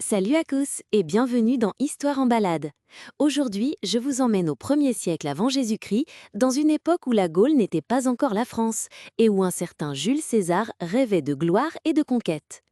Salut à tous et bienvenue dans Histoire en balade. Aujourd'hui, je vous emmène au 1er siècle avant Jésus-Christ, dans une époque où la Gaule n'était pas encore la France et où un certain Jules César rêvait de gloire et de conquête.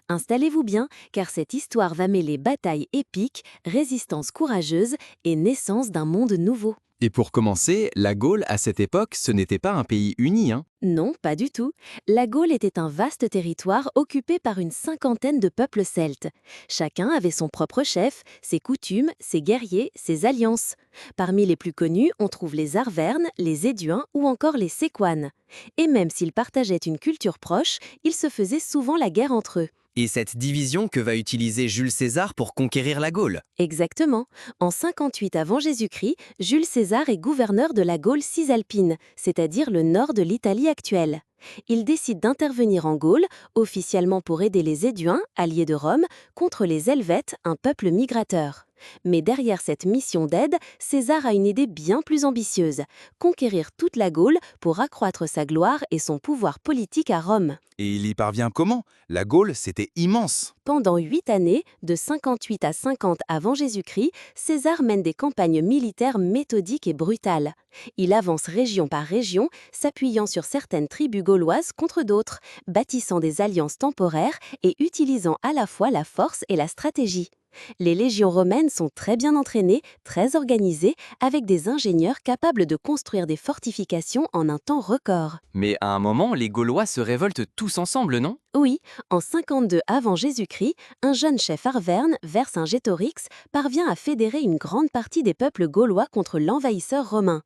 Installez-vous bien, car cette histoire va mêler batailles épiques, résistance courageuse et naissance d'un monde nouveau. Et pour commencer, la Gaule, à cette époque, ce n'était pas un pays uni, hein. Non, pas du tout. La Gaule était un vaste territoire occupé par une cinquantaine de peuples celtes. Chacun avait son propre chef, ses coutumes, ses guerriers, ses alliances. Parmi les plus connus, on trouve les Arvernes, les Éduins ou encore les Séquanes. Et même s'ils partageaient une culture proche, ils se faisaient souvent la guerre entre eux. Et cette division que va utiliser Jules César pour conquérir la Gaule. Exactement. En 58 avant Jésus-Christ, Jules César est gouverneur de la Gaule cisalpine, c'est-à-dire le nord de l'Italie actuelle. Il décide d'intervenir en Gaule, officiellement pour aider les Éduins, alliés de Rome, contre les Helvètes, un peuple migrateur. Mais derrière cette mission d'aide, César a une idée bien plus ambitieuse, conquérir toute la Gaule pour accroître sa gloire et son pouvoir politique à Rome. Et il y parvient comment? La Gaule, c'était immense. Pendant 8 années, de 58 à 50 avant Jésus-Christ, César mène des campagnes militaires méthodiques et brutales. Il avance région par région, s'appuyant sur certaines tribus gauloises contre d'autres, bâtissant des alliances temporaires et utilisant à la fois la force et la stratégie. Les légions romaines sont très bien entraînées, très organisées, avec des ingénieurs capables de construire des fortifications en un temps record. Mais à un moment, les Gaulois se révoltent tous ensemble, non? Oui, en 52 avant Jésus-Christ, un jeune chef arverne, Vercingétorix, parvient à fédérer une grande partie des peuples gaulois contre l'envahisseur romain.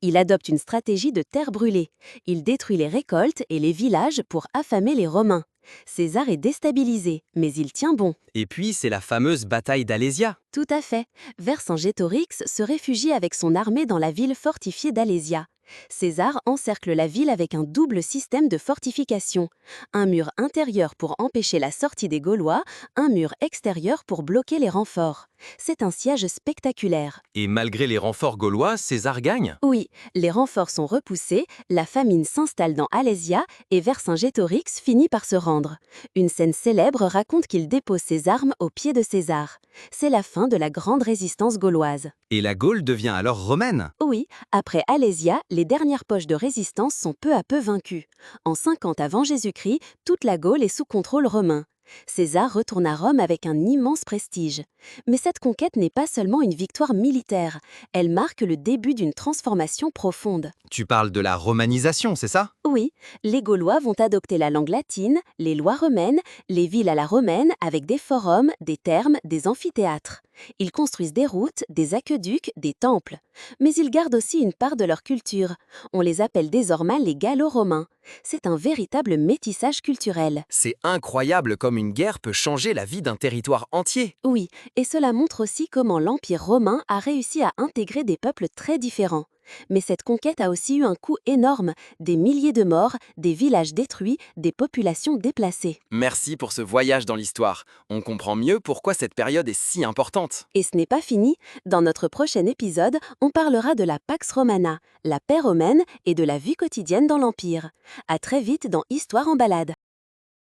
Il adopte une stratégie de terre brûlée. Il détruit les récoltes et les villages pour affamer les Romains. César est déstabilisé, mais il tient bon. Et puis, c'est la fameuse bataille d'Alésia. Tout à fait. Vercingétorix se réfugie avec son armée dans la ville fortifiée d'Alésia. César encercle la ville avec un double système de fortification. Un mur intérieur pour empêcher la sortie des Gaulois, un mur extérieur pour bloquer les renforts. C'est un siège spectaculaire. Et malgré les renforts gaulois, César gagne. Oui, les renforts sont repoussés, la famine s'installe dans Alésia et Vercingétorix finit par se rendre. Une scène célèbre raconte qu'il dépose ses armes aux pieds de César. C'est la fin de la grande résistance gauloise. Et la Gaule devient alors romaine. Oui, après Alésia, les dernières poches de résistance sont peu à peu vaincues. En 50 avant Jésus-Christ, toute la Gaule est sous contrôle romain. César retourne à Rome avec un immense prestige. Mais cette conquête n'est pas seulement une victoire militaire, elle marque le début d'une transformation profonde. Tu parles de la romanisation, c'est ça? Oui, les Gaulois vont adopter la langue latine, les lois romaines, les villes à la romaine avec des forums, des thermes, des amphithéâtres. Ils construisent des routes, des aqueducs, des temples. Mais ils gardent aussi une part de leur culture. On les appelle désormais les Gallo-Romains. C'est un véritable métissage culturel. C'est incroyable comme une guerre peut changer la vie d'un territoire entier. Oui, et cela montre aussi comment l'Empire romain a réussi à intégrer des peuples très différents. Mais cette conquête a aussi eu un coût énorme, des milliers de morts, des villages détruits, des populations déplacées. Merci pour ce voyage dans l'histoire. On comprend mieux pourquoi cette période est si importante. Et ce n'est pas fini, dans notre prochain épisode, on parlera de la Pax Romana, la paix romaine et de la vie quotidienne dans l'Empire. À très vite dans Histoire en balade.